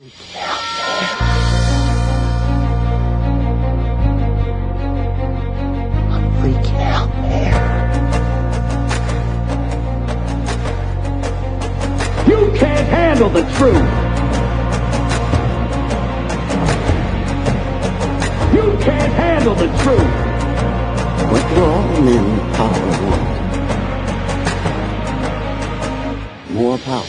You can't handle the truth. You can't handle the truth. What do all men power want? More power.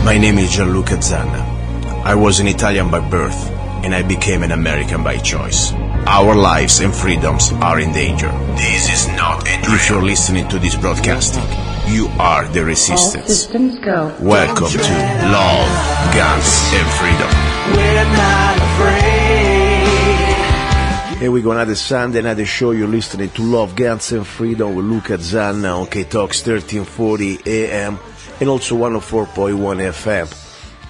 My name is luca-zanna. I was an Italian by birth, and I became an American by choice. Our lives and freedoms are in danger. This is not a drill. If you're listening to this broadcasting, you are the resistance. All systems go. Welcome to Love, Guns, and Freedom. We're not afraid. Here we go, another Sunday, another show. You're listening to Love, Guns, and Freedom with luca-zanna on K-Talks 1340 AM and also 104.1 FM.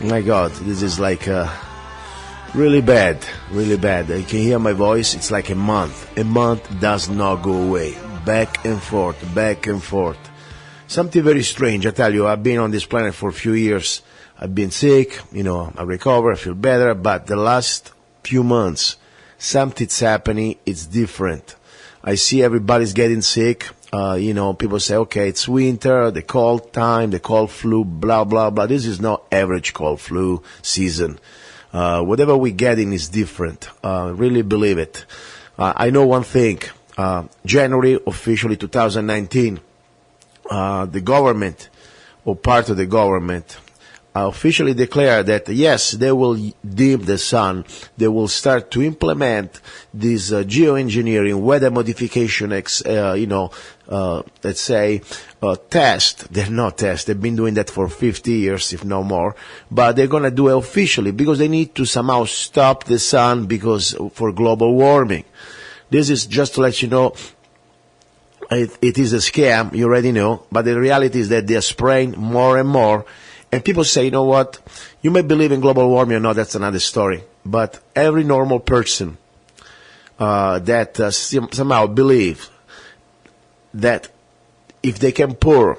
My God, this is like really bad, really bad. You can hear my voice, it's like a month. A month does not go away. Back and forth, back and forth. Something very strange, I tell you. I've been on this planet for a few years. I've been sick, I recover, I feel better, but the last few months, something's happening, it's different. I see everybody's getting sick. People say, okay, it's winter, the cold time, the cold flu, blah, blah, blah. This is not average cold flu season. Whatever we're getting is different. Really believe it. I know one thing. January, officially 2019, the government, or part of the government, officially declared that, yes, they will dim the sun. They will start to implement this geoengineering, weather modification, let's say, test. They're not tests. They've been doing that for 50 years, if no more. But they're going to do it officially because they need to somehow stop the sun for global warming. This is just to let you know, it is a scam, you already know, but the reality is that they're spraying more and more. And people say, you know what, you may believe in global warming or not, that's another story. But every normal person that somehow believes that if they can pour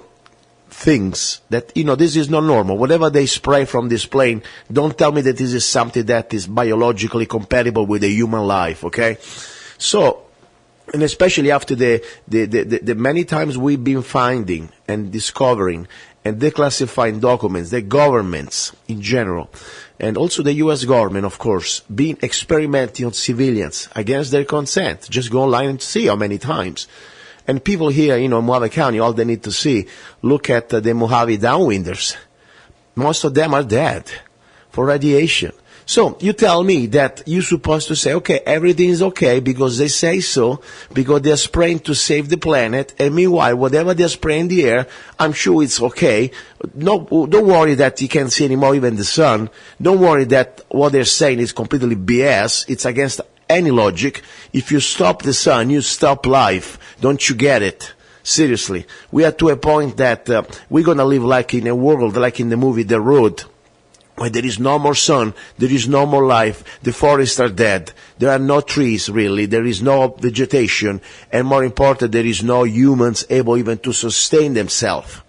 things that, this is not normal. Whatever they spray from this plane, don't tell me that this is something that is biologically compatible with a human life, okay? So, and especially after the many times we've been finding and discovering and declassifying documents, the governments in general, and also the U.S. government, of course, been experimenting on civilians against their consent. Just go online and see how many times. And people here, in Mojave County, all they need to see, look at the Mojave downwinders. Most of them are dead for radiation. So you tell me that you're supposed to say, okay, everything is okay because they say so, because they're spraying to save the planet, and meanwhile, whatever they're spraying in the air, I'm sure it's okay. No, don't worry that you can't see anymore even the sun. Don't worry that what they're saying is completely BS. It's against any logic. If you stop the sun, you stop life. Don't you get it? Seriously. We are to a point that we're going to live like in a world, like in the movie The Road, where there is no more sun, there is no more life, the forests are dead, there are no trees really, there is no vegetation, and more important, there is no humans able even to sustain themselves.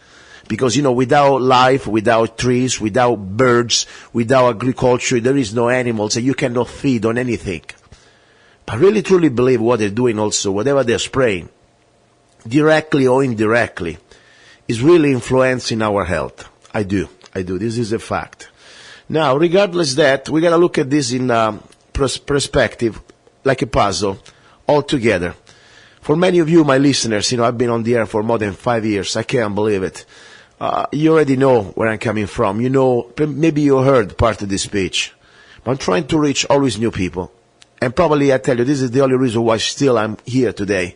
Because, without life, without trees, without birds, without agriculture, there is no animals, and you cannot feed on anything. But I really truly believe what they're doing also, whatever they're spraying, directly or indirectly, is really influencing our health. I do. This is a fact. Now, regardless that, we got to look at this in perspective, like a puzzle, all together. For many of you, my listeners, I've been on the air for more than 5 years. I can't believe it. You already know where I'm coming from. Maybe you heard part of this speech. But I'm trying to reach always new people. And probably, I tell you, this is the only reason why still I'm here today.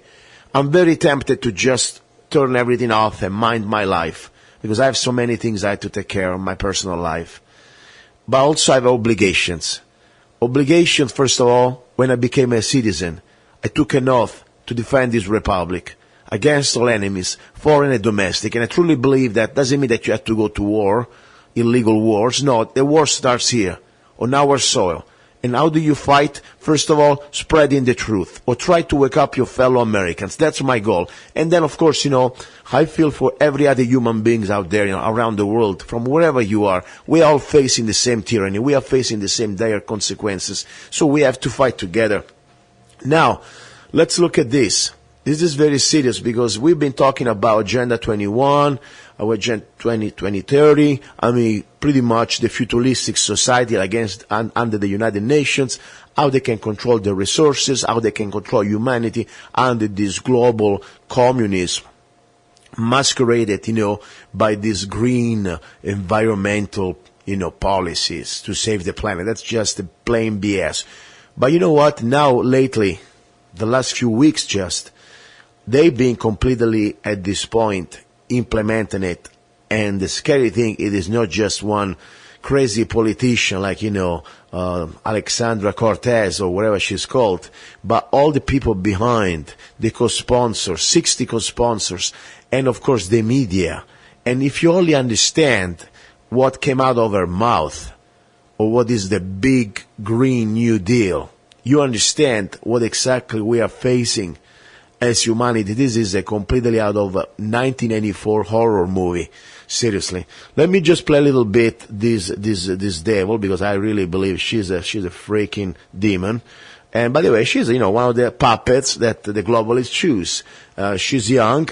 I'm very tempted to just turn everything off and mind my life, because I have so many things I have to take care of in my personal life. But also I have obligations. Obligations, first of all, when I became a citizen, I took an oath to defend this republic against all enemies, foreign and domestic. And I truly believe that doesn't mean that you have to go to war, illegal wars. No, the war starts here, on our soil. And how do you fight? First of all, spreading the truth, or try to wake up your fellow Americans. That's my goal. And then, of course, I feel for every other human beings out there, around the world, from wherever you are. We are all facing the same tyranny. We are facing the same dire consequences. So we have to fight together. Now, let's look at this. This is very serious because we've been talking about Agenda 21, our Agenda 2030, pretty much the futuristic society under the United Nations, how they can control the resources, how they can control humanity under this global communism, masqueraded, by these green environmental, policies to save the planet. That's just plain BS. But you know what? Now, lately, the last few weeks they've been completely at this point implementing it. And the scary thing, it is not just one crazy politician like, Alexandra Cortez or whatever she's called, but all the people behind, the co-sponsors, 60 co-sponsors, and of course the media. And if you only understand what came out of her mouth, or what is the big Green New Deal, you understand what exactly we are facing as humanity. This is a completely out of 1984 horror movie. Seriously. Let me just play a little bit this devil, because I really believe she's a freaking demon. And by the way, she's, one of the puppets that the globalists choose. She's young.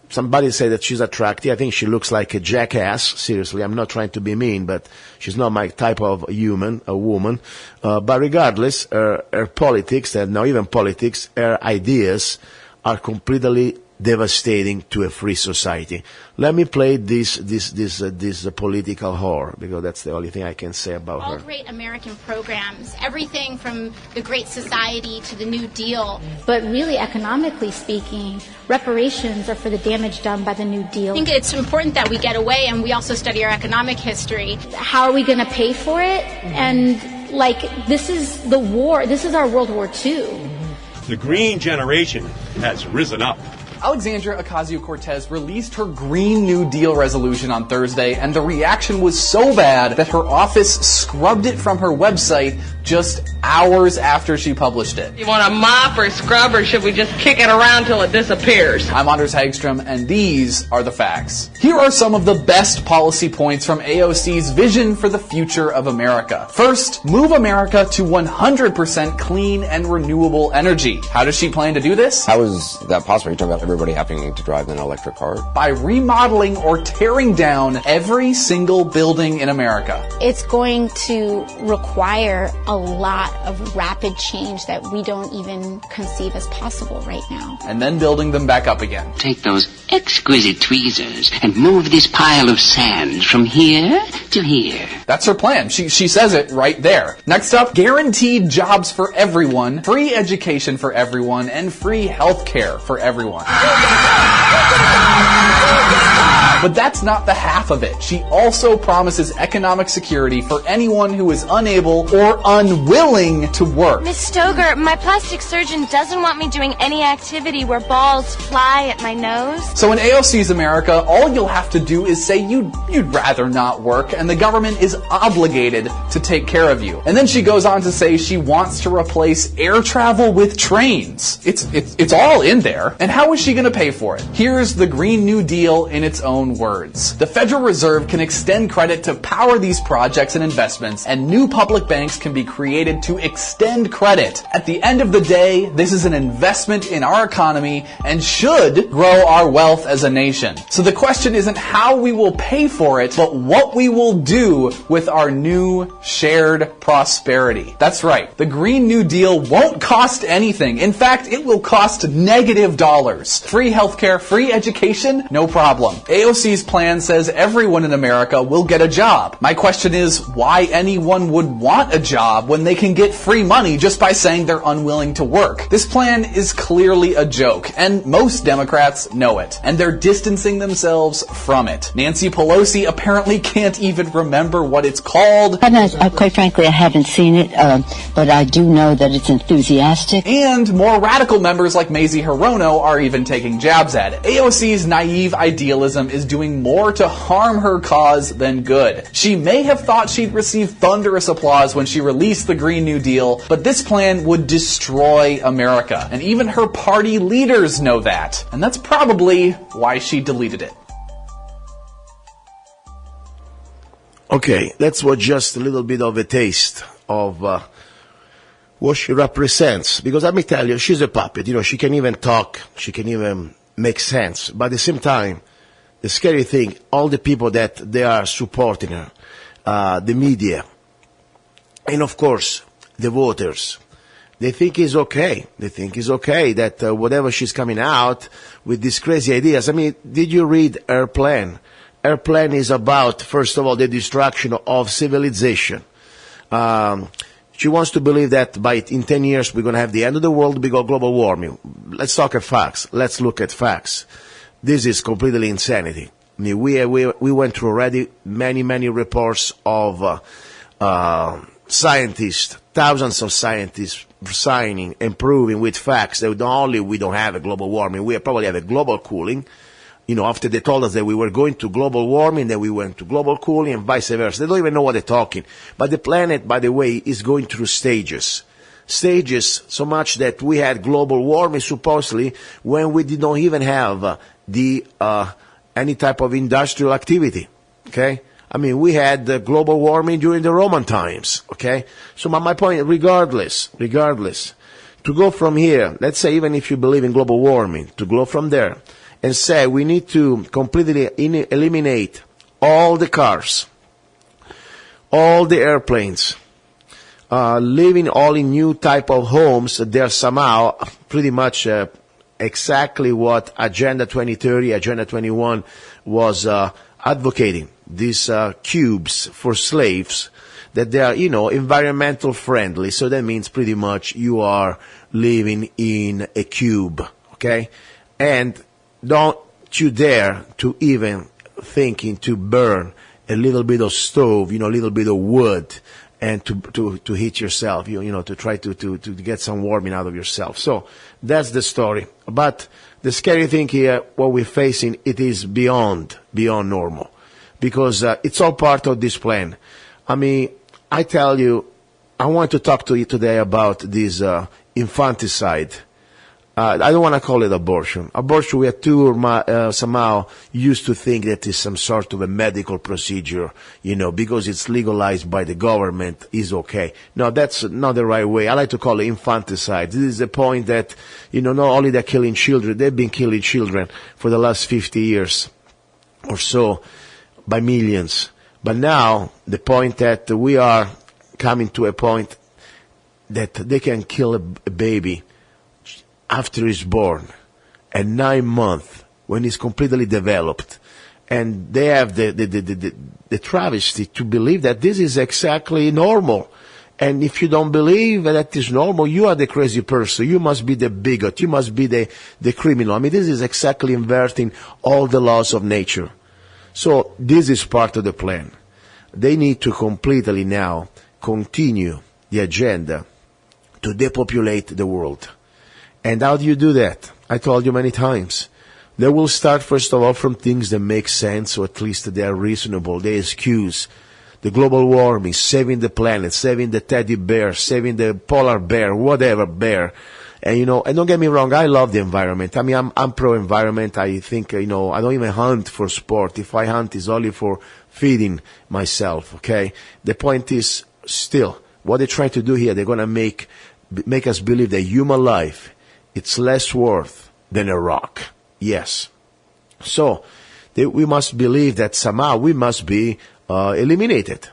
Somebody said that she's attractive. I think she looks like a jackass. Seriously, I'm not trying to be mean, but she's not my type of woman. But regardless, her politics, and not even politics, her ideas are completely devastating to a free society. Let me play this political whore, because that's the only thing I can say about her. All great American programs, everything from the Great Society to the New Deal. But really, economically speaking, reparations are for the damage done by the New Deal. I think it's important that we get away and we also study our economic history. How are we going to pay for it? And, this is the war. This is our World War II. The green generation has risen up. Alexandria Ocasio-Cortez released her Green New Deal resolution on Thursday, and the reaction was so bad that her office scrubbed it from her website just hours after she published it. You want a mop or scrub, or should we just kick it around till it disappears? I'm Anders Hagstrom, and these are the facts. Here are some of the best policy points from AOC's vision for the future of America. First, move America to 100% clean and renewable energy. How does she plan to do this? How is that possible? You're talking about everybody having to drive an electric car? By remodeling or tearing down every single building in America. It's going to require a lot of rapid change that we don't even conceive as possible right now. And then building them back up again. Take those exquisite tweezers and move this pile of sand from here to here. That's her plan. She says it right there. Next up, guaranteed jobs for everyone, free education for everyone, and free health care for everyone. But that's not the half of it. She also promises economic security for anyone who is unable or unwilling to work. Miss Stoger, my plastic surgeon doesn't want me doing any activity where balls fly at my nose. So in AOC's America, all you'll have to do is say you'd rather not work, and the government is obligated to take care of you. And then she goes on to say she wants to replace air travel with trains. It's all in there. And how is she going to pay for it? Here's the Green New Deal in its own words. The Federal Reserve can extend credit to power these projects and investments, and new public banks can be created to extend credit. At the end of the day, this is an investment in our economy and should grow our wealth as a nation. So the question isn't how we will pay for it, but what we will do with our new shared prosperity. That's right. The Green New Deal won't cost anything. In fact, it will cost negative dollars. Free healthcare, free education, no problem. AOC's plan says everyone in America will get a job. My question is why anyone would want a job when they can get free money just by saying they're unwilling to work. This plan is clearly a joke, and most Democrats know it, and they're distancing themselves from it. Nancy Pelosi apparently can't even remember what it's called. Quite frankly, I haven't seen it, but I do know that it's enthusiastic. And more radical members like Mazie Hirono are even taking jabs at it. AOC's naive idealism is doing more to harm her cause than good. She may have thought she'd receive thunderous applause when she released the Green New Deal, but this plan would destroy America. And even her party leaders know that. And that's probably why she deleted it. Okay, that's what just a little bit of a taste of what she represents. Because let me tell you, she's a puppet. You know, she can even talk, she can even make sense. But at the same time, the scary thing, all the people that they are supporting her, the media, and of course, the voters, they think it's okay. They think it's okay that whatever she's coming out with these crazy ideas. I mean, did you read her plan? Her plan is about, first of all, the destruction of civilization. She wants to believe that in 10 years we're going to have the end of the world because of global warming. Let's talk at facts. Let's look at facts. This is completely insanity. I mean, we went through already many reports of scientists, thousands of scientists signing and proving with facts that not only we don't have a global warming, we probably have a global cooling. You know, after they told us that we were going to global warming, then we went to global cooling and vice versa. They don't even know what they're talking. But the planet, by the way, is going through stages. Stages so much that we had global warming supposedly when we did not even have any type of industrial activity. Okay? I mean, we had global warming during the Roman times. Okay? So my point, regardless, to go from here, let's say even if you believe in global warming, to go from there, and say we need to completely eliminate all the cars, all the airplanes, living all in new type of homes. They're somehow pretty much exactly what Agenda 2030, Agenda 21 was advocating. These cubes for slaves, that they are, you know, environmental friendly. So that means pretty much you are living in a cube, okay? And don't you dare to even thinking to burn a little bit of stove, you know, a little bit of wood, and to heat yourself, you know, to try to get some warming out of yourself. So that's the story. But the scary thing here, what we're facing, it is beyond normal, because it's all part of this plan. I mean, I tell you, I want to talk to you today about this infanticide. I don't want to call it abortion. Abortion, we are too somehow used to think that is some sort of a medical procedure, you know, because it's legalized by the government is okay. No, that's not the right way. I like to call it infanticide. This is the point that, you know, not only they're killing children, they've been killing children for the last 50 years or so by millions. But now, the point that we are coming to a point that they can kill a baby after he's born, at 9 months, when he's completely developed, and they have the travesty to believe that this is exactly normal. And if you don't believe that is normal, you are the crazy person. You must be the bigot. You must be the criminal. I mean, this is exactly inverting all the laws of nature. So this is part of the plan. They need to completely now continue the agenda to depopulate the world. And how do you do that? I told you many times. They will start, first of all, from things that make sense, or at least they are reasonable. They excuse the global warming, saving the planet, saving the teddy bear, saving the polar bear, whatever bear. And, you know, and don't get me wrong, I love the environment. I mean, I'm pro-environment. I think, you know, I don't even hunt for sport. If I hunt, it's only for feeding myself, okay? The point is, still, what they're trying to do here, they're going to make us believe that human life, it's less worth than a rock. Yes. So, we must believe that somehow we must be eliminated.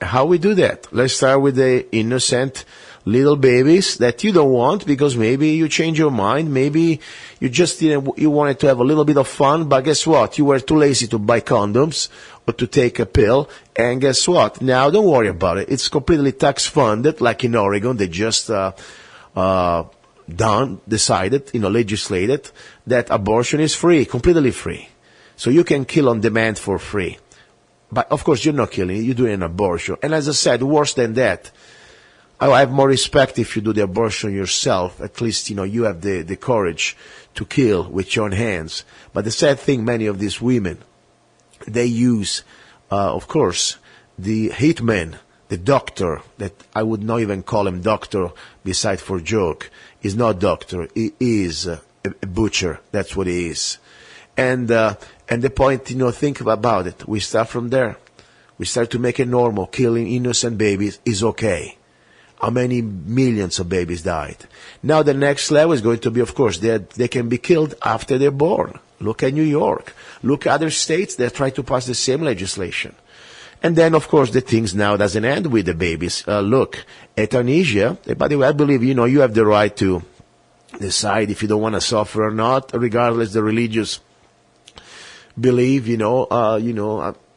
How we do that? Let's start with the innocent little babies that you don't want because maybe you change your mind. Maybe you just you wanted to have a little bit of fun, but guess what? You were too lazy to buy condoms or to take a pill. And guess what? Now don't worry about it. It's completely tax funded, like in Oregon. They just decided, legislated that abortion is free, completely free. So you can kill on demand for free. But of course you're not killing, you're doing an abortion. And as I said, worse than that, I have more respect if you do the abortion yourself. At least, you have the courage to kill with your own hands. But the sad thing, many of these women, they use, of course, the hitman, the doctor, that I would not even call him doctor beside for joke. He's not doctor. He is a butcher. That's what he is. And the point, think about it. We start from there. We start to make it normal. Killing innocent babies is okay. How many millions of babies died? Now the next level is going to be, of course, they can be killed after they're born. Look at New York. Look at other states that try to pass the same legislation. And then, of course, the things now doesn't end with the babies. Look, euthanasia, by the way, I believe, you have the right to decide if you don't want to suffer or not, regardless the religious belief,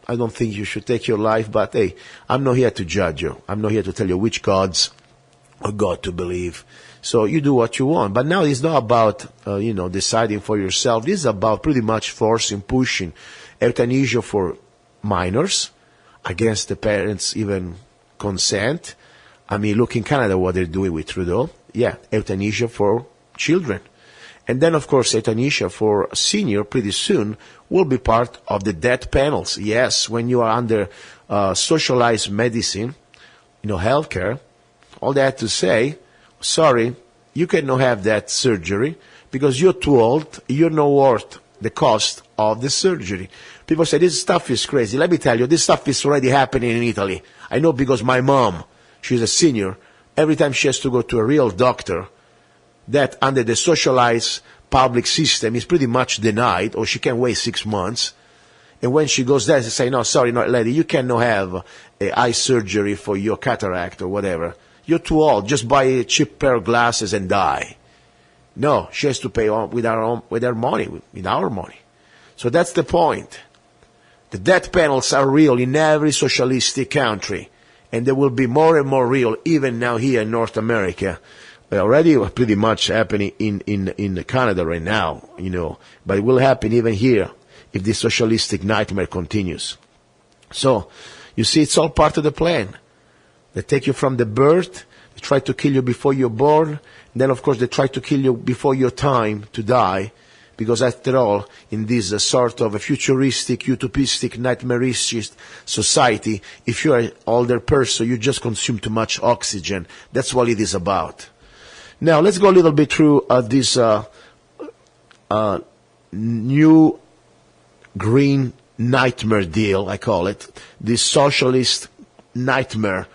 I don't think you should take your life, but hey, I'm not here to judge you. I'm not here to tell you which gods or God to believe. So you do what you want. But now it's not about, deciding for yourself. This is about pretty much forcing, pushing euthanasia for minors against the parents' even consent. I mean, look in Canada what they're doing with Trudeau. Yeah, euthanasia for children. And then, of course, euthanasia for senior pretty soon will be part of the death panels. Yes, when you are under socialized medicine, healthcare, all they have to say, sorry, you cannot have that surgery because you're too old, you're not worth the cost of the surgery. People say, this stuff is crazy. Let me tell you, this stuff is already happening in Italy. I know because my mom, she's a senior, every time she has to go to a real doctor, that under the socialized public system is pretty much denied, or she can wait 6 months. And when she goes there, they say, no, sorry, no, lady, you cannot have eye surgery for your cataract or whatever. You're too old. Just buy a cheap pair of glasses and die. No, she has to pay with our money. So that's the point. The death panels are real in every socialistic country, and they will be more and more real even now here in North America. Already pretty much happening in Canada right now, but it will happen even here if this socialistic nightmare continues. So, you see, it's all part of the plan. They take you from the birth, they try to kill you before you're born, and then of course they try to kill you before your time to die, because after all, in this sort of a futuristic, utopistic, nightmaristic society, if you're an older person, you just consume too much oxygen. That's what it is about. Now, let's go a little bit through this new green nightmare deal, I call it, this socialist nightmare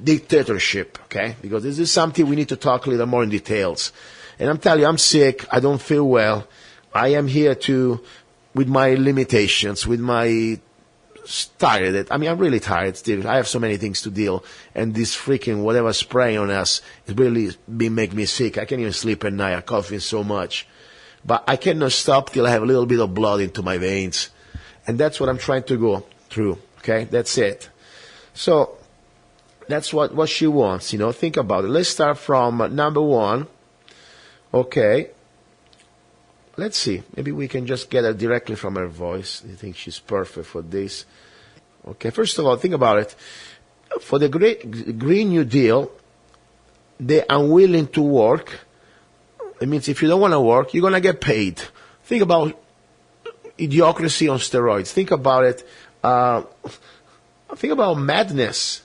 dictatorship, okay? Because this is something we need to talk a little more in details. And I'm telling you, I'm sick, I don't feel well. I am here with my limitations, with my tired. I mean, I'm really tired still. I have so many things to deal, and this freaking whatever spraying on us is really make me sick. I can't even sleep at night. I'm coughing so much, but I cannot stop till I have a little bit of blood into my veins, and that's what I'm trying to go through. Okay, that's it. So that's what she wants. Think about it. Let's start from number one. Okay. Let's see. Maybe we can just get her directly from her voice. I think she's perfect for this. Okay, first of all, think about it. For the Green New Deal, they're unwilling to work. It means if you don't want to work, you're going to get paid. Think about idiocracy on steroids. Think about it. Think about madness.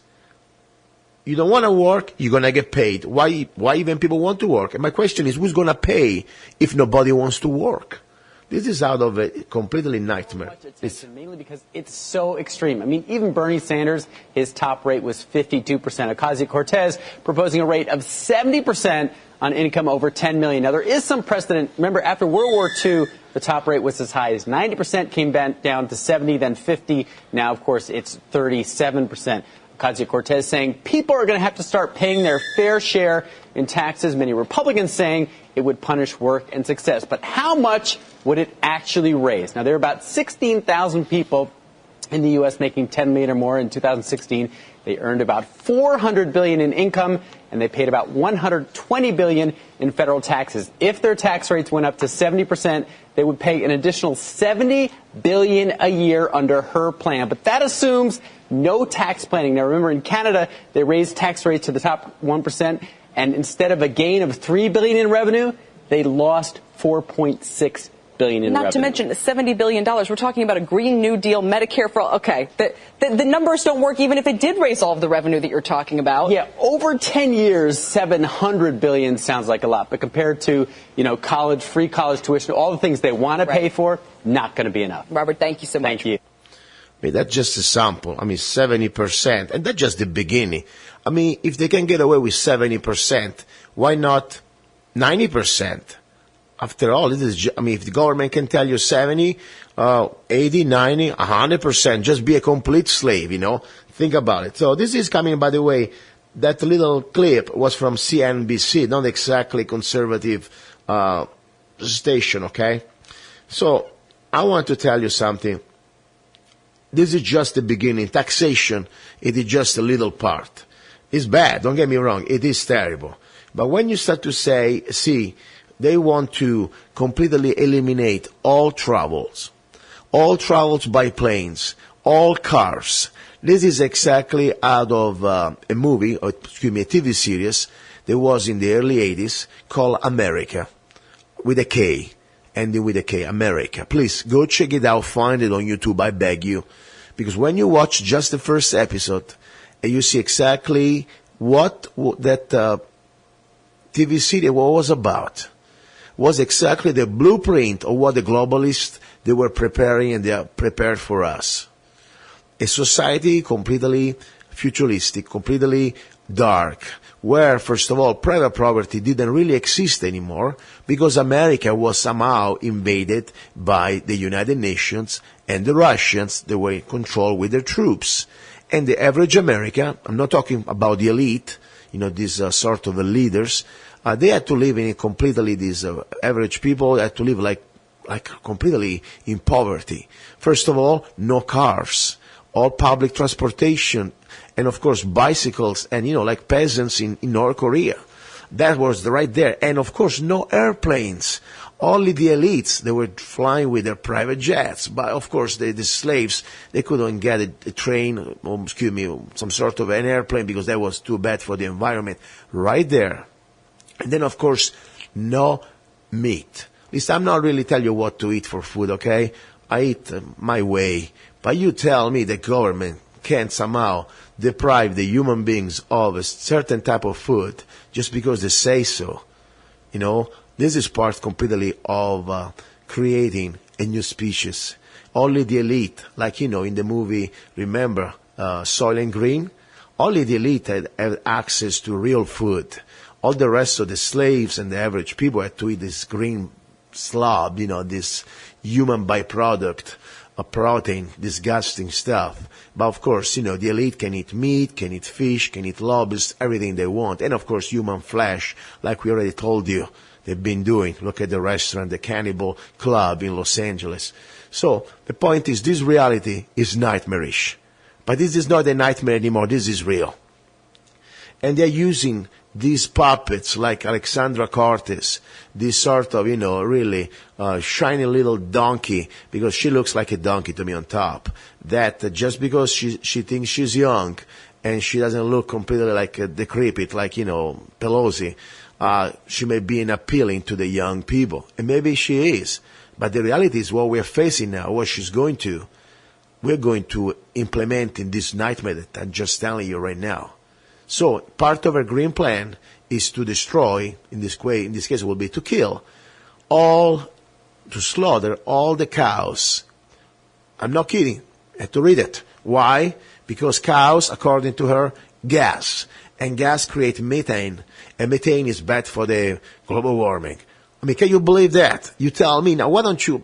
You don't want to work, you're going to get paid. Why even people want to work? And my question is, who's going to pay if nobody wants to work? This is out of a completely nightmare. It's mainly because it's so extreme. I mean, even Bernie Sanders, his top rate was 52%. Ocasio-Cortez proposing a rate of 70% on income over $10 million. Now, there is some precedent. Remember, after World War II, the top rate was as high as 90%, came down to 70, then 50. Now, of course, it's 37%. Ocasio-Cortez saying people are going to have to start paying their fair share in taxes. Many Republicans saying it would punish work and success. But how much would it actually raise? Now, there are about 16,000 people in the U.S. making $10 million or more in 2016. They earned about $400 billion in income, and they paid about $120 billion in federal taxes. If their tax rates went up to 70%, they would pay an additional $70 billion a year under her plan. But that assumes no tax planning. Now, remember, in Canada, they raised tax rates to the top 1%, and instead of a gain of $3 billion in revenue, they lost $4.6 billion in Not to revenue. mention $70 billion. We're talking about a Green New Deal, Medicare for all. Okay, the numbers don't work even if it did raise all of the revenue that you're talking about. Yeah, over 10 years, $700 billion sounds like a lot, but compared to, college, free college tuition, all the things they want to pay for, not going to be enough. Robert, thank you so much. Thank you. I mean, that's just a sample. 70%, and that's just the beginning. If they can get away with 70%, why not 90%? After all, if the government can tell you 70, 80, 90, 100%, just be a complete slave, Think about it. So this is coming, by the way, that little clip was from CNBC, not exactly conservative station, okay? So I want to tell you something. This is just the beginning. Taxation, it is just a little part. It's bad, don't get me wrong, it is terrible. But when you start to see, they want to completely eliminate all travels by planes, all cars. This is exactly out of a TV series that was in the early 80s called America, with a K, ending with a K, America. Please, go check it out, find it on YouTube, I beg you. Because when you watch just the first episode, you see exactly what that TV series was about. Was exactly the blueprint of what the globalists, they were preparing, and they are prepared for us. A society completely futuristic, completely dark, where, first of all, private property didn't really exist anymore because America was somehow invaded by the United Nations and the Russians. They were in control with their troops. And the average American, I'm not talking about the elite, these sort of leaders, they had to live in these average people had to live like completely in poverty. First of all, no cars, all public transportation, and of course bicycles, and like peasants in North Korea. That was right there. And of course, no airplanes. Only the elites, they were flying with their private jets. But of course, the slaves, they couldn't get a train, some sort of an airplane because that was too bad for the environment. Right there. And then, of course, no meat. At least I'm not really telling you what to eat for food, okay? I eat my way. But you tell me the government can somehow deprive the human beings of a certain type of food just because they say so. This is part completely of creating a new species. Only the elite, like, in the movie, remember, Soylent Green? Only the elite had access to real food. All the rest of the slaves and the average people had to eat this green slob, this human byproduct of protein, disgusting stuff. But of course, the elite can eat meat, can eat fish, can eat lobsters, everything they want. And of course, human flesh, like we already told you, they've been doing. Look at the restaurant, the Cannibal Club in Los Angeles. So the point is, this reality is nightmarish. But this is not a nightmare anymore, this is real. And they're using these puppets like Alexandra Cortez, this sort of, really shiny little donkey, because she looks like a donkey to me on top, that just because she thinks she's young and she doesn't look completely like decrepit, like, Pelosi, she may be appealing to the young people. And maybe she is. But the reality is what we're facing now, what we're going to implement in this nightmare that I'm just telling you right now. So part of our green plan is to destroy, in this case it will be to kill, to slaughter all the cows. I'm not kidding. I had to read it. Why? Because cows, according to her, gas. And gas creates methane. And methane is bad for the global warming. Can you believe that? You tell me. Now, why don't you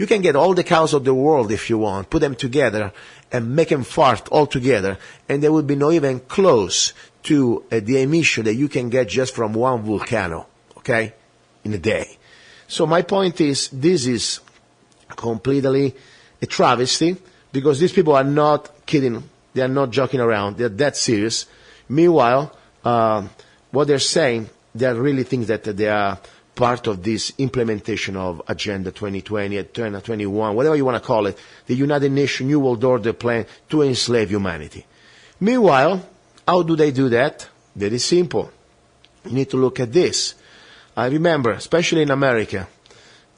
can get all the cows of the world if you want, put them together and make them fart all together, and they would be not even close to the emission that you can get just from one volcano, okay, in a day. So my point is, this is completely a travesty, because these people are not kidding. They are not joking around. They're that serious. Meanwhile, what they're saying, they really think that they are part of this implementation of Agenda 2020, 2021, whatever you want to call it, the United Nations New World Order plan to enslave humanity. Meanwhile, how do they do that? Very simple. You need to look at this. I remember, especially in America,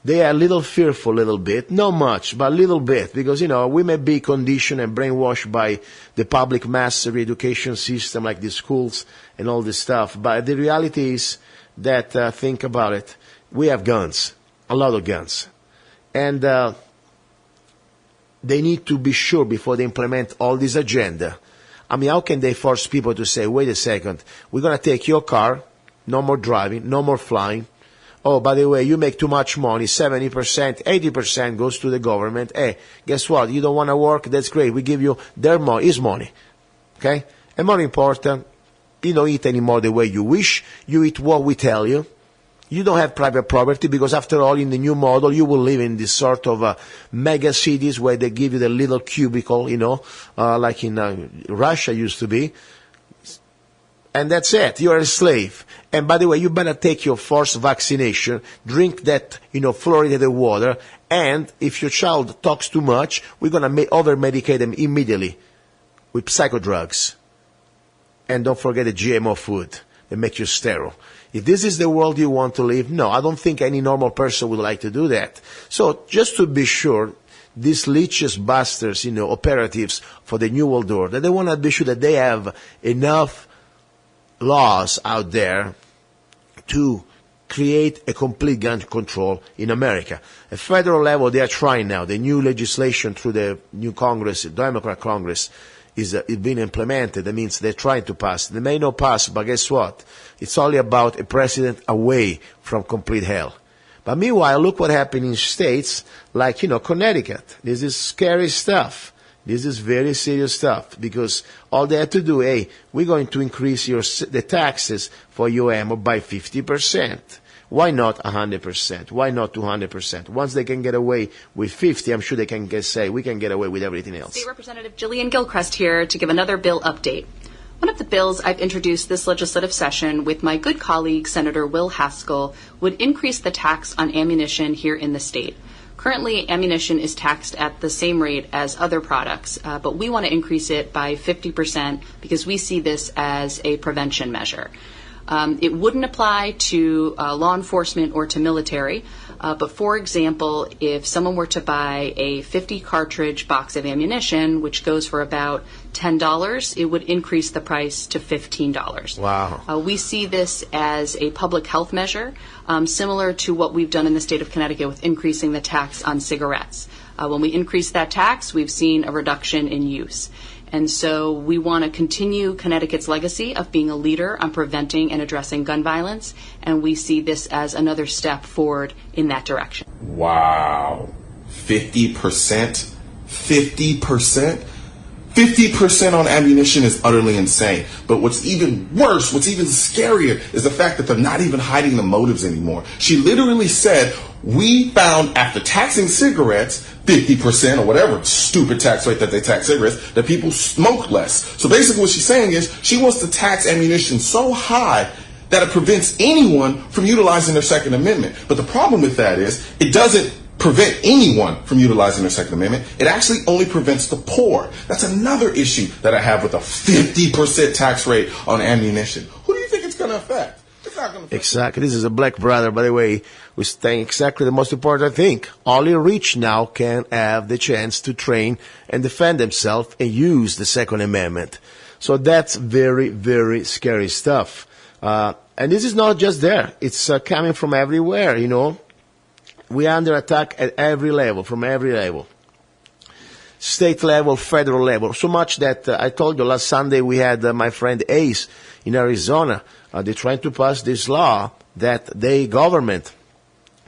they are a little fearful, a little bit, not much, but a little bit, because, we may be conditioned and brainwashed by the public mass education system, like the schools and all this stuff. But the reality is that, think about it, we have guns, a lot of guns. And they need to be sure before they implement all this agenda. I mean, how can they force people to say, wait a second, we're going to take your car, no more driving, no more flying. Oh, by the way, you make too much money, 70%, 80% goes to the government. Hey, guess what? You don't want to work? That's great. We give you their money, his money. Okay? And more important, you don't eat anymore the way you wish. You eat what we tell you. You don't have private property because, after all, in the new model, you will live in this sort of mega cities where they give you the little cubicle, like in Russia used to be. And that's it. You're a slave. And by the way, you better take your forced vaccination, drink that, fluoridated water, and if your child talks too much, we're going to over-medicate them immediately with psychodrugs. And don't forget the GMO food that make you sterile. If this is the world you want to live, no, I don't think any normal person would like to do that. So just to be sure, these leeches bastards, operatives for the New World Order, they want to be sure that they have enough laws out there to create a complete gun control in America. At federal level, they are trying now. The new legislation through the new Congress, the Democrat Congress, is being implemented. That means they're trying to pass. They may not pass, but guess what? It's only about a president away from complete hell. But meanwhile, look what happened in states like, Connecticut. This is scary stuff. This is very serious stuff, because all they have to do, hey, we're going to increase the taxes for your ammo by 50%. Why not 100%? Why not 200%? Once they can get away with 50, I'm sure they can say we can get away with everything else. State Representative Jillian Gilchrist here to give another bill update. One of the bills I've introduced this legislative session with my good colleague, Senator Will Haskell, would increase the tax on ammunition here in the state. Currently, ammunition is taxed at the same rate as other products, but we want to increase it by 50% because we see this as a prevention measure. It wouldn't apply to law enforcement or to military, but for example, if someone were to buy a 50 cartridge box of ammunition, which goes for about $10, it would increase the price to $15. Wow. We see this as a public health measure, similar to what we've done in the state of Connecticut with increasing the tax on cigarettes. When we increase that tax, we've seen a reduction in use. And so we want to continue Connecticut's legacy of being a leader on preventing and addressing gun violence, and we see this as another step forward in that direction. Wow. 50%? 50%? 50% on ammunition is utterly insane. But what's even worse, what's even scarier, is the fact that they're not even hiding the motives anymore. She literally said, we found, after taxing cigarettes, 50% or whatever stupid tax rate that they tax cigarettes, that people smoke less. So basically what she's saying is she wants to tax ammunition so high that it prevents anyone from utilizing their Second Amendment. But the problem with that is it doesn't prevent anyone from utilizing their Second Amendment. It actually only prevents the poor. That's another issue that I have with a 50% tax rate on ammunition. Who do you think it's going to affect? Exactly. This is a black brother, by the way, who's saying exactly the most important thing. Only rich now can have the chance to train and defend themselves and use the Second Amendment. So that's very, very scary stuff. And this is not just there. It's coming from everywhere, We are under attack at every level, from every level. State level, federal level. So much that I told you last Sunday we had my friend Ace in Arizona. They're trying to pass this law that the government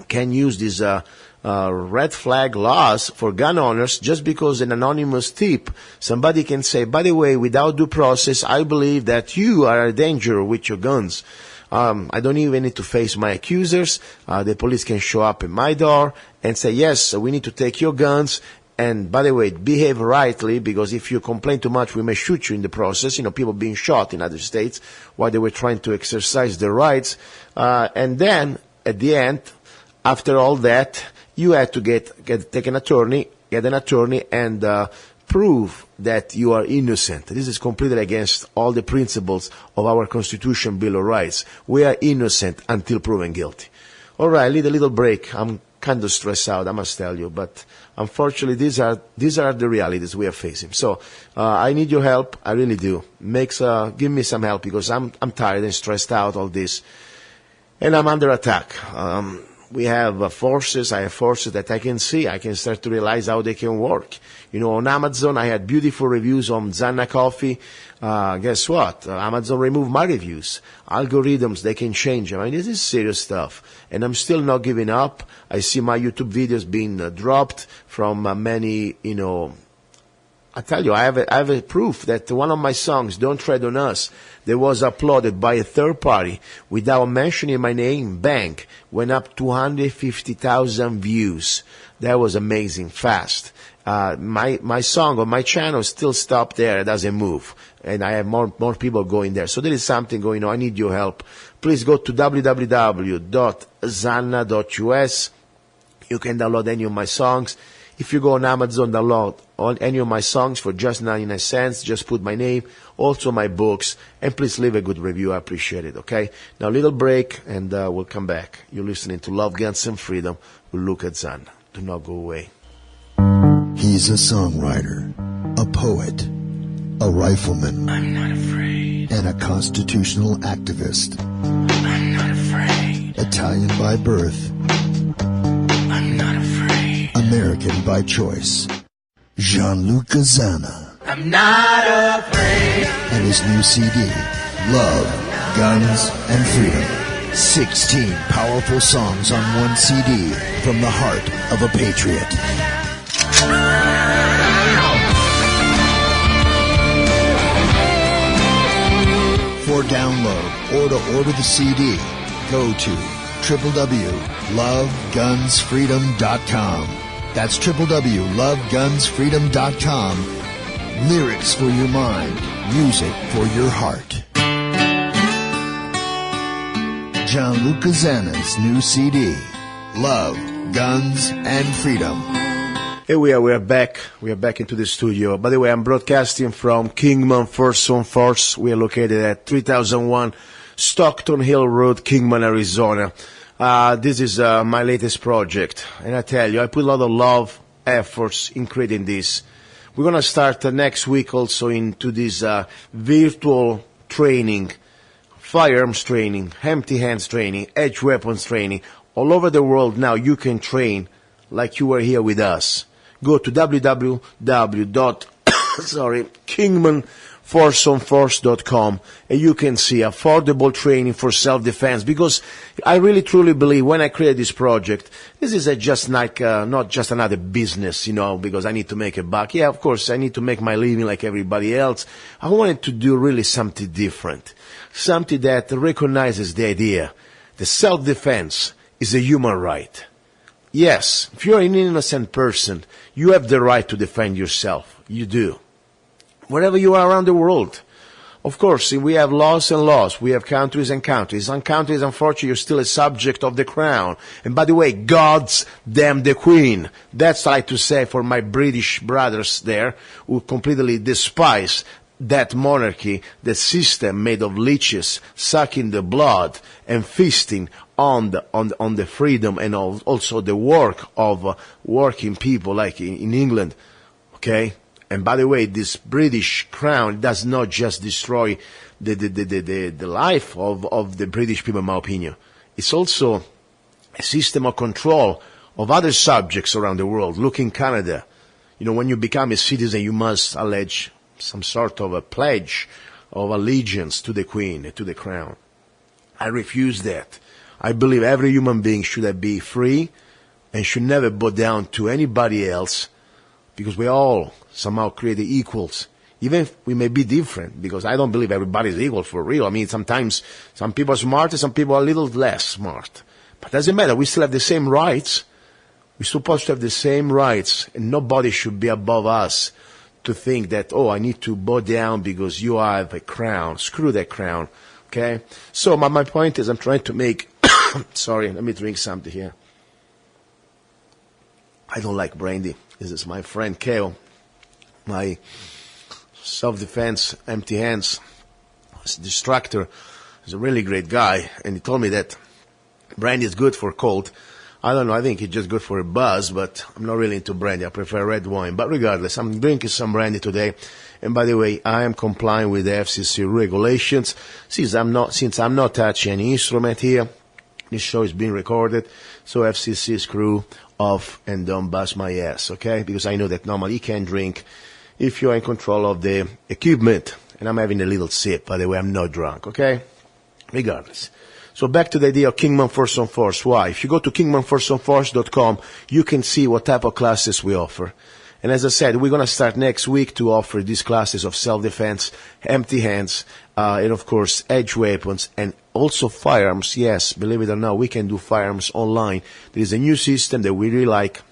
can use these red flag laws for gun owners just because an anonymous tip, somebody can say, by the way, without due process, I believe that you are a danger with your guns. I don't even need to face my accusers. The police can show up at my door and say, yes, we need to take your guns. And by the way, behave rightly, because if you complain too much, we may shoot you in the process. People being shot in other states while they were trying to exercise their rights. And then at the end, after all that, you had to get an attorney and prove that you are innocent. This is completely against all the principles of our Constitution, Bill of Rights. We are innocent until proven guilty. All right, I need a little break. I'm kind of stressed out, I must tell you. But unfortunately, these are the realities we are facing. So I need your help. I really do. Give me some help, because I'm tired and stressed out, all this. And I'm under attack. We have forces. I have forces that I can see. I can start to realize how they can work. On Amazon, I had beautiful reviews on Zanna coffee. Guess what? Amazon removed my reviews. Algorithms, they can change them. I mean, this is serious stuff. And I'm still not giving up. I see my YouTube videos being dropped from many, I tell you, I have a proof that one of my songs, Don't Tread on Us, that was uploaded by a third party without mentioning my name, bang, went up 250,000 views. That was amazing, fast. My song on my channel still stopped there. It doesn't move. And I have more people going there. So there is something going on. I need your help. Please go to www.zanna.us. You can download any of my songs. If you go on Amazon, download on any of my songs for just 99 cents. Just put my name, also my books, and please leave a good review. I appreciate it, okay? Now, a little break, and we'll come back. You're listening to Love, Guns, and Freedom with luca-zanna. Do not go away. He's a songwriter, a poet, a rifleman. I'm not afraid. And a constitutional activist. I'm not afraid. Italian by birth. I'm not afraid. American by choice. Gianluca Zanna. I'm not afraid. And his new CD, Love, Guns, and Freedom. 16 powerful songs on one CD from the heart of a patriot. For download or to order the CD, go to www.lovegunsfreedom.com. That's www.lovegunsfreedom.com. Lyrics for your mind, music for your heart. Gianluca Zanna's new CD, Love, Guns, and Freedom. Here we are back. We are back into the studio. By the way, I'm broadcasting from Kingman First on Force. We are located at 3001 Stockton Hill Road, Kingman, Arizona. This is my latest project. And I tell you, I put a lot of love, efforts in creating this. We're going to start next week also into this virtual training, firearms training, empty hands training, edge weapons training. All over the world now you can train like you were here with us. Go to kingmanforceonforce.com and you can see affordable training for self-defense, because I really truly believe when I created this project, this is just like not just another business, because I need to make a buck. Yeah, of course, I need to make my living like everybody else. I wanted to do really something different, something that recognizes the idea that self-defense is a human right. Yes, if you're an innocent person, you have the right to defend yourself. You do. Wherever you are around the world. Of course, we have laws and laws. We have countries and countries. Some countries, unfortunately, you're still a subject of the crown. And by the way, God's damn the Queen. That's what I like to say for my British brothers there, who completely despise that monarchy, that system made of leeches, sucking the blood and feasting on the freedom and also the work of working people like in England. Okay? And by the way, this British crown does not just destroy the life of the British people, in my opinion. It's also a system of control of other subjects around the world. Look in Canada. When you become a citizen, you must allege some sort of a pledge of allegiance to the Queen, to the crown. I refuse that. I believe every human being should be free and should never bow down to anybody else, because we all somehow created equals, even if we may be different, because I don't believe everybody is equal for real. I mean, sometimes some people are smarter, some people are a little less smart. But it doesn't matter. We still have the same rights. We're supposed to have the same rights, and nobody should be above us to think that, I need to bow down because you have a crown. Screw that crown. Okay? So my point is I'm trying to make... Sorry, let me drink something here. I don't like brandy. This is my friend Keo, my self-defense, empty hands instructor. He's a really great guy, and he told me that brandy is good for cold. I don't know. I think it's just good for a buzz, but I'm not really into brandy. I prefer red wine. But regardless, I'm drinking some brandy today. And by the way, I am complying with the FCC regulations. Since I'm not touching any instrument here, this show is being recorded. So FCC, screw off and don't bust my ass, okay? Because I know that normally you can't drink if you're in control of the equipment. And I'm having a little sip. By the way, I'm not drunk, okay? Regardless. So back to the idea of Kingman Force on Force. Why? If you go to kingmanforceonforce.com, you can see what type of classes we offer. And as I said, we're going to start next week to offer these classes of self-defense, empty hands, and of course, edge weapons, and also firearms. Yes, believe it or not, we can do firearms online. There is a new system that we really like.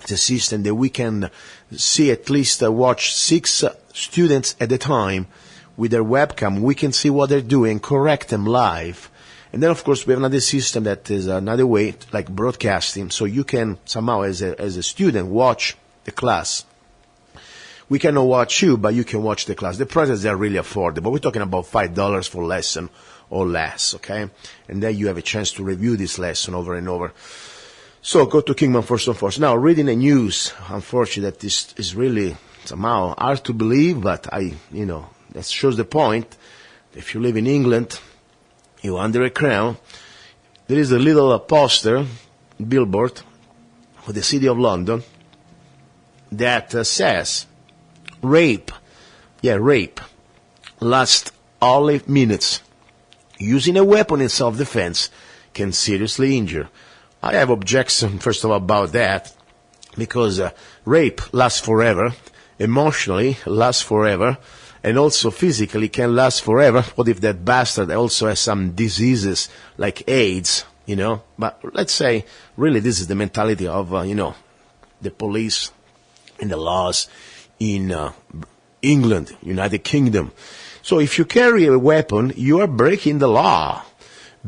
It's a system that we can see at least watch 6 students at a time with their webcam. We can see what they're doing, correct them live. And then, of course, we have another system that is another way, like broadcasting, so you can somehow, as a student, watch the class. We cannot watch you, but you can watch the class. The prices are really affordable. We're talking about $5 for lesson or less, okay? And then you have a chance to review this lesson over and over. So go to Kingman Force on Force. Now, reading the news, unfortunately, that this is really somehow hard to believe, but that shows the point. If you live in England, you're under a crown. There is a little poster, billboard, for the City of London that says, rape lasts only minutes. Using a weapon in self-defense can seriously injure. I have objection, first of all, about that, because rape lasts forever, emotionally lasts forever, and also physically can last forever. What if that bastard also has some diseases like AIDS, But let's say, really, this is the mentality of, the police and the laws in England, United Kingdom. So if you carry a weapon, you are breaking the law.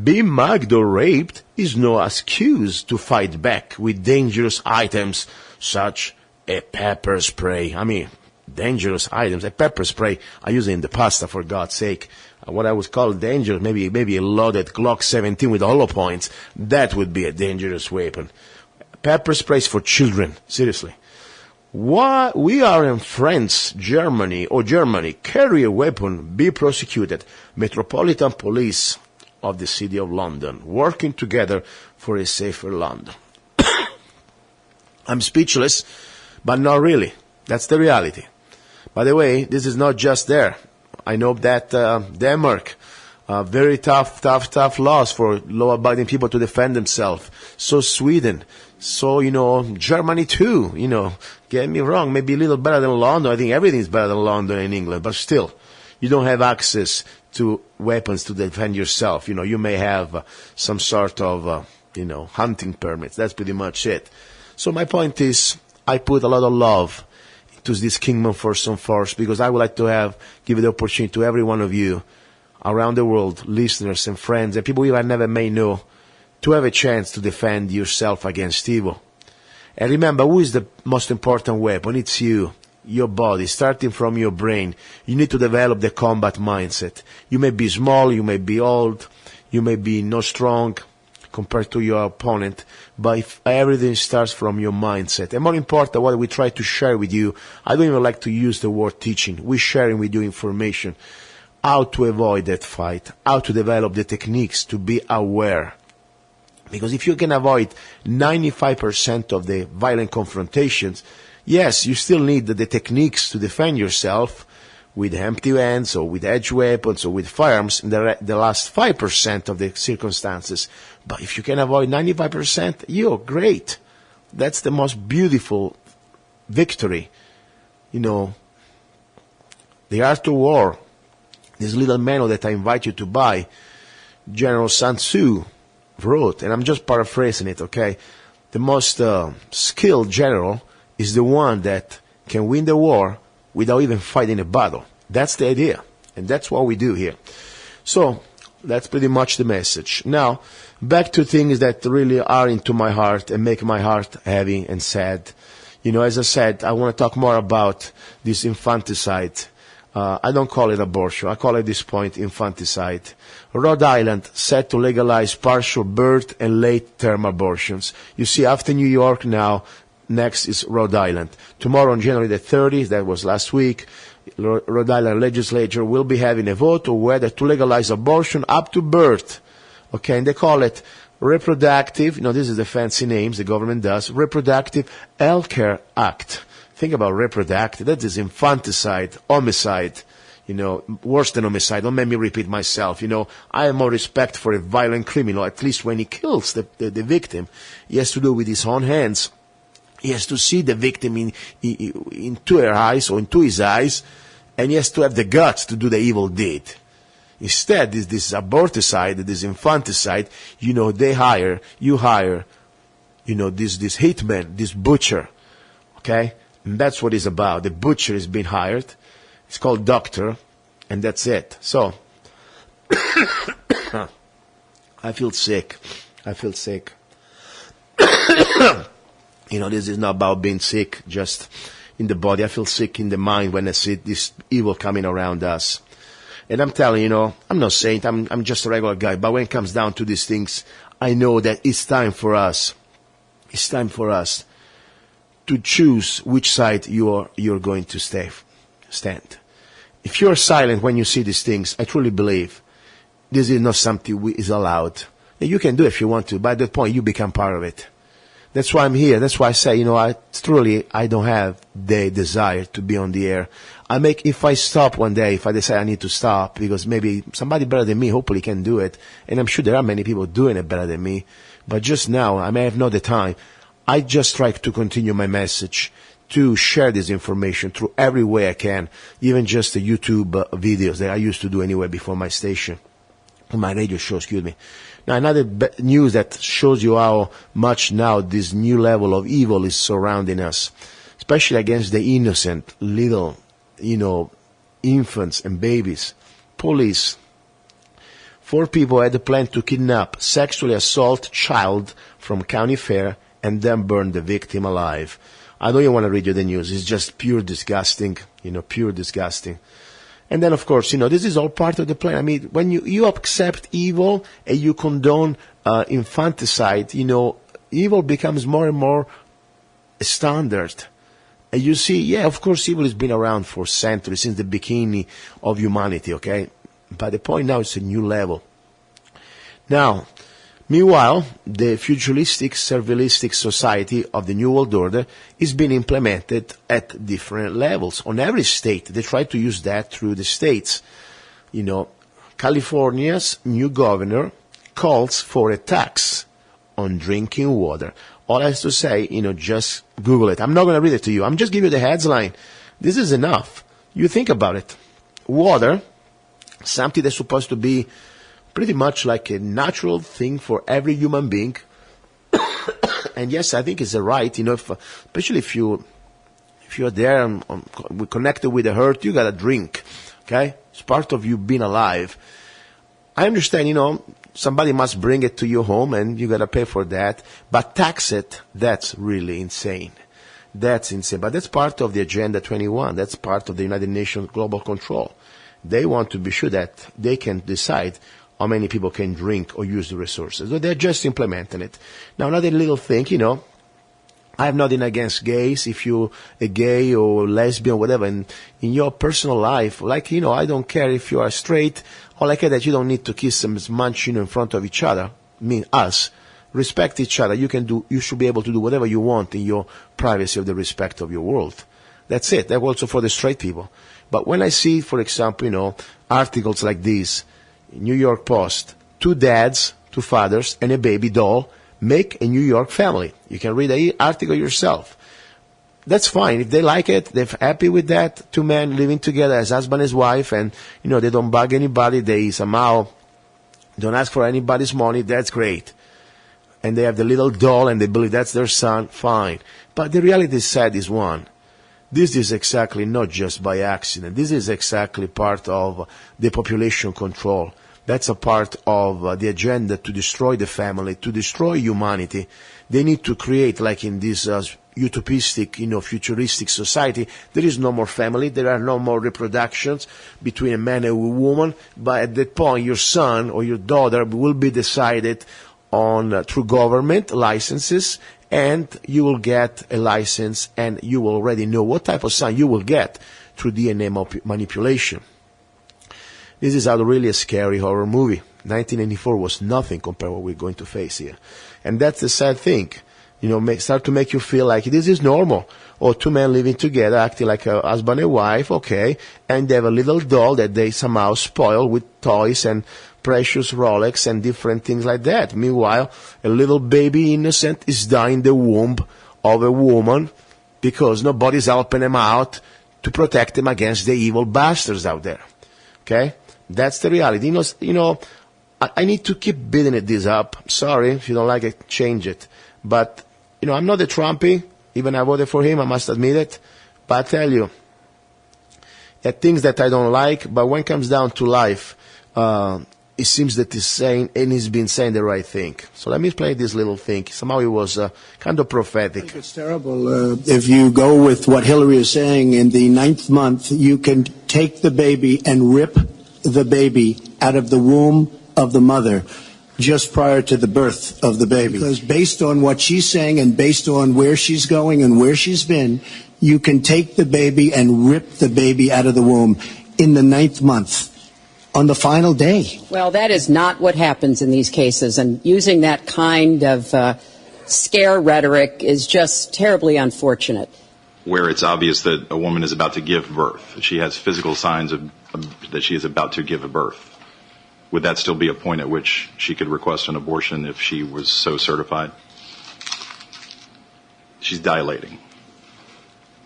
Being mugged or raped is no excuse to fight back with dangerous items such a pepper spray. I mean, dangerous items. A pepper spray, I use it in the pasta, for God's sake. What I would call dangerous, maybe a loaded Glock 17 with hollow points. That would be a dangerous weapon. Pepper sprays for children, seriously. Why we are in France, Germany, carry a weapon, be prosecuted. Metropolitan Police of the City of London, working together for a safer London. I'm speechless, but not really. That's the reality. By the way, this is not just there. I know that Denmark, very tough laws for law-abiding people to defend themselves. So Sweden, so, Germany too, get me wrong, maybe a little better than London. I think everything's better than London in England, but still, you don't have access to weapons to defend yourself. You may have some sort of, hunting permits. That's pretty much it. So my point is, I put a lot of love to this Kingman Force on Force because I would like to give the opportunity to every one of you around the world, listeners and friends, and people you I never may know, to have a chance to defend yourself against evil. And remember, who is the most important weapon? It's you. Your body, starting from your brain. You need to develop the combat mindset. You may be small, you may be old, you may be not strong compared to your opponent, but if everything starts from your mindset. And more important, what we try to share with you, I don't even like to use the word teaching. We're sharing with you information, how to avoid that fight, how to develop the techniques to be aware. Because if you can avoid 95% of the violent confrontations, yes, you still need the techniques to defend yourself with empty hands or with edge weapons or with firearms in the last 5% of the circumstances. But if you can avoid 95%, you're great. That's the most beautiful victory. The Art of War, this little manual that I invite you to buy, General Sun Tzu wrote, and I'm just paraphrasing it, okay? The most skilled general is the one that can win the war without even fighting a battle. That's the idea, and that's what we do here. So that's pretty much the message. Now, back to things that really are into my heart and make my heart heavy and sad. As I said, I want to talk more about this infanticide I don't call it abortion. I call it at this point infanticide. Rhode Island set to legalize partial birth and late-term abortions. You see, after New York now, next is Rhode Island. Tomorrow on January the 30th, that was last week, Rhode Island legislature will be having a vote on whether to legalize abortion up to birth. Okay, and they call it reproductive, this is the fancy names the government does, Reproductive Healthcare Act. Think about reproductive, that is infanticide, homicide, worse than homicide. Don't make me repeat myself. I have more respect for a violent criminal, at least when he kills the victim. He has to do it with his own hands. He has to see the victim into her eyes or into his eyes, and he has to have the guts to do the evil deed. Instead, this aborticide, this infanticide, you hire, this hitman, this butcher, okay? And that's what it's about. The butcher is being hired. It's called doctor, and that's it. So, I feel sick. This is not about being sick just in the body. I feel sick in the mind when I see this evil coming around us. And I'm telling you, I'm not saying I'm just a regular guy, but when it comes down to these things, I know that it's time for us to choose which side you're going to stand. If you're silent when you see these things, I truly believe this is not something is allowed. And you can do it if you want to, but at that point you become part of it. That's why I'm here. That's why I say, I don't have the desire to be on the air. If I stop one day, if I decide I need to stop, because maybe somebody better than me hopefully can do it, and I'm sure there are many people doing it better than me, but just now, I may have not the time. I just try to continue my message, to share this information through every way I can, even just the YouTube videos that I used to do anyway before my station, my radio show, excuse me. Now, another news that shows you how much now this new level of evil is surrounding us, especially against the innocent little, infants and babies. Police. 4 people had a plan to kidnap, sexually assault child from county fair and then burn the victim alive. I don't even want to read you the news. It's just pure disgusting, pure disgusting. And then, of course, this is all part of the plan. I mean, when you accept evil and you condone infanticide, evil becomes more and more a standard. And you see, of course, evil has been around for centuries, since the beginning of humanity, okay? But the point now is a new level. Now, meanwhile, the futuristic, servilistic society of the New World Order is being implemented at different levels. On every state, they try to use that through the states. California's new governor calls for a tax on drinking water. All I have to say, just Google it. I'm not going to read it to you. I'm just giving you the headline. This is enough. You think about it. Water, something that's supposed to be pretty much like a natural thing for every human being. And yes, I think it's a right, especially if you're there and connected with the earth, you got to drink, okay? It's part of you being alive. I understand, somebody must bring it to your home and you got to pay for that, but tax it, that's really insane. That's insane. But that's part of the Agenda 21. That's part of the United Nations Global Control. They want to be sure that they can decide how many people can drink or use the resources. So they're just implementing it. Now, another little thing, I have nothing against gays. If you're a gay or lesbian or whatever, in your personal life, I don't care if you are straight. All I care that you don't need to kiss them as much, in front of each other. I mean, us. Respect each other. You should be able to do whatever you want in your privacy of the respect of your world. That's it. That's also for the straight people. But when I see, for example, articles like this, New York Post, 2 dads, 2 fathers, and a baby doll make a New York family. You can read the article yourself. That's fine. If they like it, they're happy with that. 2 men living together as husband and wife, and, they don't bug anybody. They somehow don't ask for anybody's money. That's great. And they have the little doll, and they believe that's their son. Fine. But the reality is sad is one. This is exactly not just by accident. This is exactly part of depopulation control. That's a part of the agenda to destroy the family, to destroy humanity. They need to create, like in this utopistic, futuristic society, there is no more family, there are no more reproductions between a man and a woman, but at that point your son or your daughter will be decided on through government licenses, and you will get a license, and you will already know what type of son you will get through DNA manipulation. This is really a scary horror movie. 1984 was nothing compared to what we're going to face here. And that's the sad thing. Start to make you feel like this is normal. Or two men living together, acting like a husband and wife, okay, and they have a little doll that they somehow spoil with toys and precious Rolex and different things like that. Meanwhile, a little baby innocent is dying in the womb of a woman because nobody's helping them out to protect them against the evil bastards out there. Okay? That's the reality. I need to keep beating this up. Sorry, if you don't like it, change it. But, I'm not a Trumpy. Even I voted for him, I must admit it. But I tell you, there are things that I don't like, but when it comes down to life, it seems that he's saying, and he's been saying the right thing. So let me play this little thing. Somehow it was kind of prophetic. I think it's terrible. If you go with what Hillary is saying, in the 9th month, you can take the baby and rip the baby out of the womb of the mother just prior to the birth of the baby. Because based on what she's saying and based on where she's going and where she's been, you can take the baby and rip the baby out of the womb in the 9th month on the final day. Well, that is not what happens in these cases, and using that kind of scare rhetoric is just terribly unfortunate. Where it's obvious that a woman is about to give birth. She has physical signs that she is about to give a birth. Would that still be a point at which she could request an abortion if she was so certified? She's dilating.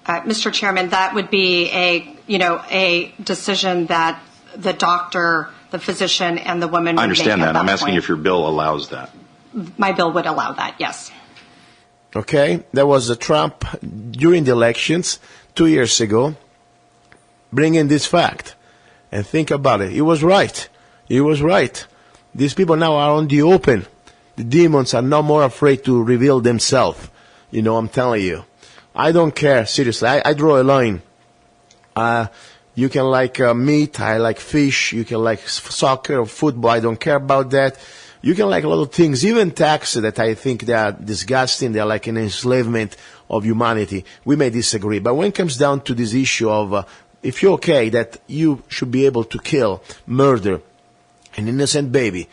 Mr. Chairman, that would be a decision that the doctor, the physician, and the woman would make. I understand that. I'm asking point. if your bill allows that. My bill would allow that, yes. Okay, there was a Trump during the elections 2 years ago bringing this fact. And think about it. He was right. He was right. These people now are on the open. The demons are no more afraid to reveal themselves. I'm telling you. I don't care, seriously. I draw a line. You can like meat, I like fish. You can like soccer or football, I don't care about that. You can like a lot of things, even taxes that I think they are disgusting. They are like an enslavement of humanity. We may disagree. But when it comes down to this issue of if you're okay that you should be able to kill, murder an innocent baby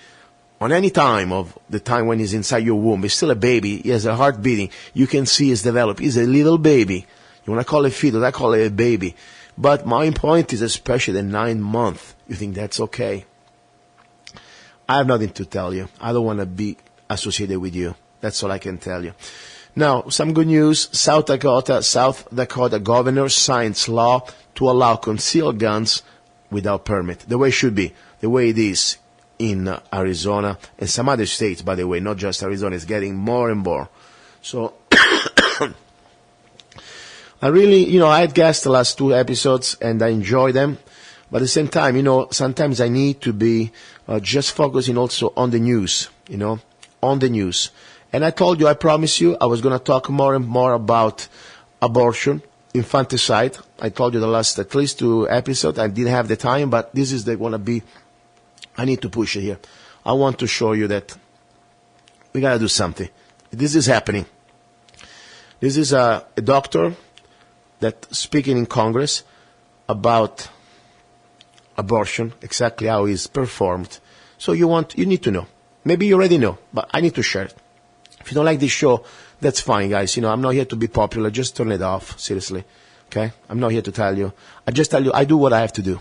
on any time of the time when he's inside your womb, he's still a baby, he has a heart beating, you can see he's developed, he's a little baby. You want to call it fetus, I call it a baby. But my point is, especially the 9 month, you think that's okay? I have nothing to tell you. I don't want to be associated with you. That's all I can tell you. Now, some good news. South Dakota governor signs law to allow concealed guns without permit. The way it should be. The way it is in Arizona and some other states, by the way, not just Arizona. It's getting more and more. So, I really, I had guests the last 2 episodes and I enjoy them. But at the same time, sometimes I need to be just focusing also on the news, on the news. And I told you, I promised you, I was going to talk more and more about abortion, infanticide. I told you the last at least 2 episodes. I didn't have the time, but this is going to be, I need to push it here. I want to show you that we got to do something. This is happening. This is a doctor that speaking in Congress about abortion, exactly how it's performed. So you need to know. Maybe you already know, but I need to share it. If you don't like this show, that's fine, guys. I'm not here to be popular. Just turn it off, seriously. Okay? I'm not here to tell you. I just tell you, I do what I have to do.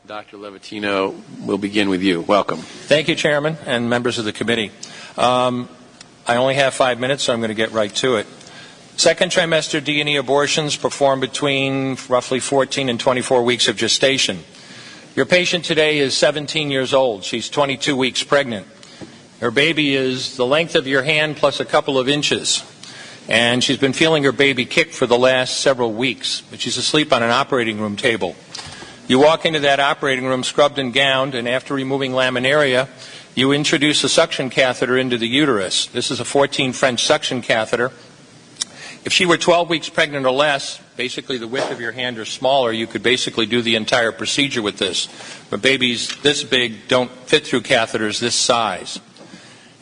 Dr. Levatino, we'll begin with you. Welcome. Thank you, Chairman, and members of the committee. I only have 5 minutes, so I'm going to get right to it. Second trimester D&E abortions performed between roughly 14 and 24 weeks of gestation. Your patient today is 17 years old. She's 22 weeks pregnant. Her baby is the length of your hand plus a couple of inches. And she's been feeling her baby kick for the last several weeks, but she's asleep on an operating room table. You walk into that operating room scrubbed and gowned, and after removing laminaria, you introduce a suction catheter into the uterus. This is a 14 French suction catheter. If she were 12 weeks pregnant or less, basically the width of your hand or smaller, you could basically do the entire procedure with this. But babies this big don't fit through catheters this size.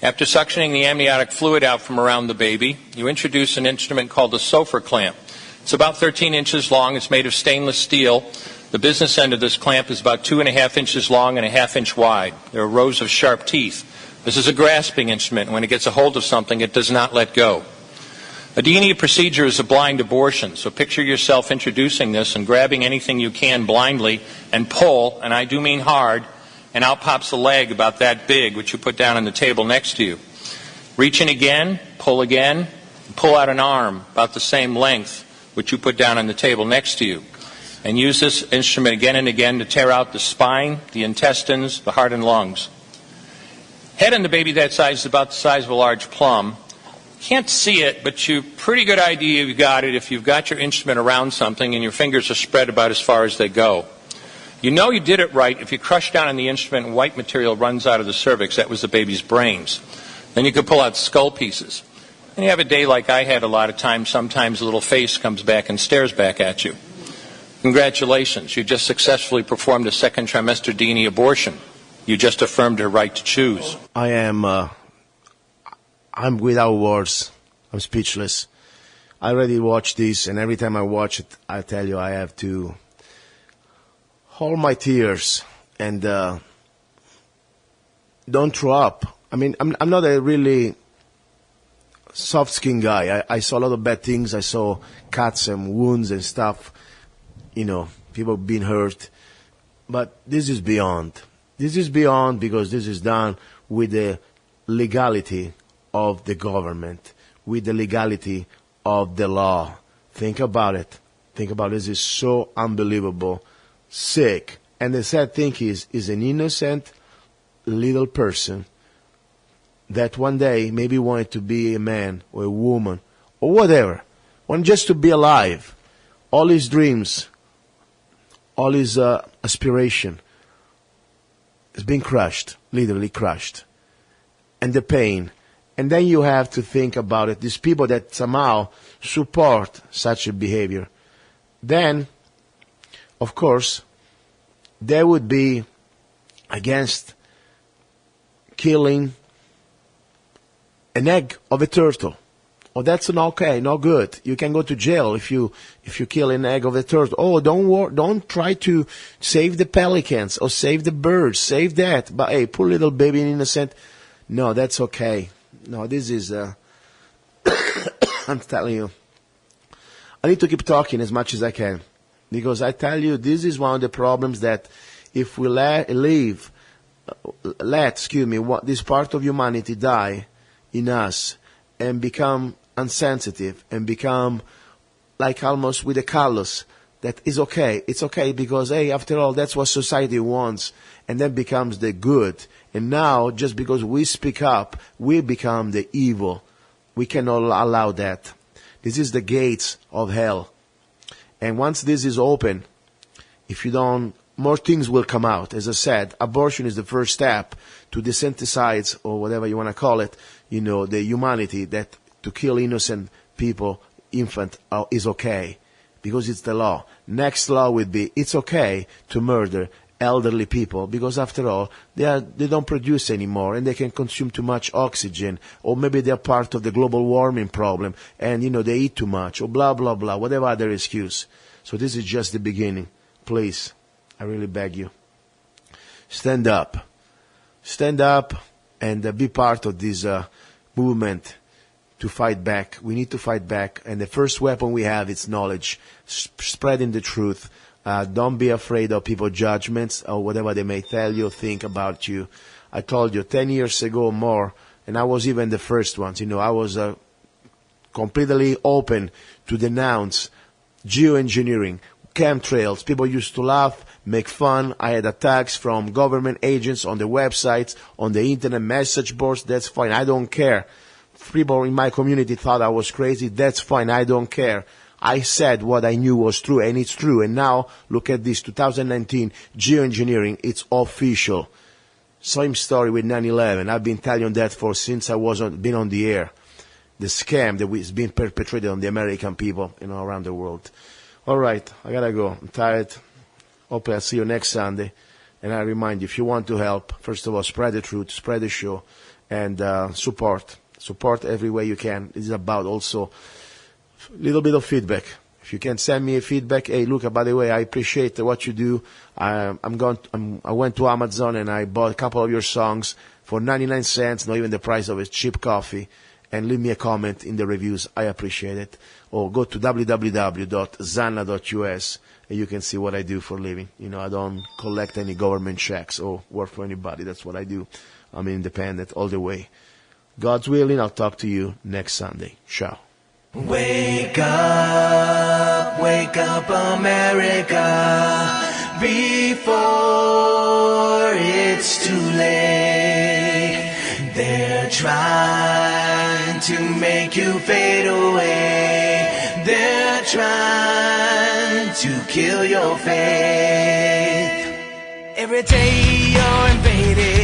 After suctioning the amniotic fluid out from around the baby, you introduce an instrument called a Sofer clamp. It's about 13 inches long. It's made of stainless steel. The business end of this clamp is about 2.5 inches long and 1/2 inch wide. There are rows of sharp teeth. This is a grasping instrument. When it gets a hold of something, it does not let go. A D&E procedure is a blind abortion, so picture yourself introducing this and grabbing anything you can blindly and pull, and I do mean hard, and out pops a leg about that big, which you put down on the table next to you. Reach in again, and pull out an arm about the same length, which you put down on the table next to you. And use this instrument again and again to tear out the spine, the intestines, the heart and lungs. Head on the baby that size is about the size of a large plum. Can't see it, but you pretty good idea you've got it if you've got your instrument around something and your fingers are spread about as far as they go. You know you did it right if you crush down on the instrument and white material runs out of the cervix. That was the baby's brains. Then you could pull out skull pieces. And you have a day like I had a lot of times. Sometimes a little face comes back and stares back at you. Congratulations, you just successfully performed a second trimester D&E abortion. You just affirmed her right to choose. I'm without words. I'm speechless. I already watched this, and every time I watch it, I tell you I have to hold my tears and don't throw up. I mean, I'm not a really soft-skinned guy. I saw a lot of bad things. I saw cuts and wounds and stuff, people being hurt. But this is beyond. This is beyond because this is done with the legality of the government, with the legality of the law. Think about it. Think about it. This is so unbelievable, sick. And the sad thing is an innocent little person that one day maybe wanted to be a man or a woman or whatever, wanted just to be alive. All his dreams, all his aspiration has been crushed, literally crushed. And the pain. And then you have to think about it, these people that somehow support such a behavior. Then, of course, they would be against killing an egg of a turtle. Oh, that's not okay, not good. You can go to jail if you kill an egg of a turtle. Oh, don't try to save the pelicans or save the birds, save that. But hey, poor little baby innocent. No, that's okay. No, this is, I'm telling you, I need to keep talking as much as I can. Because I tell you, this is one of the problems that if we let this part of humanity die in us and become insensitive and become like almost with a callous, that is okay. It's okay because, hey, after all, that's what society wants. And that becomes the good. And now, just because we speak up, we become the evil. We cannot allow that. This is the gates of hell. And once this is open, if you don't, more things will come out. As I said, abortion is the first step to desensitize, or whatever you want to call it, the humanity, that to kill innocent people, infant, is okay. Because it's the law. Next law would be, it's okay to murder elderly people, because after all, they don't produce anymore, and they can consume too much oxygen, or maybe they're part of the global warming problem, and they eat too much, or blah blah blah, whatever other excuse. So this is just the beginning. Please, I really beg you, stand up, and be part of this movement to fight back. We need to fight back, and the first weapon we have is knowledge, spreading the truth. Don't be afraid of people's judgments or whatever they may tell you, think about you. I told you 10 years ago or more, and I was even the first ones. I was completely open to denounce geoengineering, chemtrails. People used to laugh, make fun. I had attacks from government agents on the websites, on the internet message boards. That's fine. I don't care. People in my community thought I was crazy. That's fine. I don't care. I said what I knew was true, and it's true. And now, look at this, 2019, geoengineering, it's official. Same story with 9/11. I've been telling you that since I been on the air. the scam that is being perpetrated on the American people, around the world. All right, I gotta go. I'm tired. Hopefully I'll see you next Sunday. And I remind you, if you want to help, first of all, spread the truth, spread the show, and support every way you can. It's about also a little bit of feedback. If you can send me a feedback, hey, Luca, by the way, I appreciate what you do. I went to Amazon and I bought a couple of your songs for 99 cents, not even the price of a cheap coffee, and leave me a comment in the reviews. I appreciate it. Or go to www.zanna.us and you can see what I do for a living. I don't collect any government checks or work for anybody. That's what I do. I'm independent all the way. God's willing, I'll talk to you next Sunday. Ciao. Wake up, America, before it's too late. They're trying to make you fade away. They're trying to kill your faith. Every day you're invaded.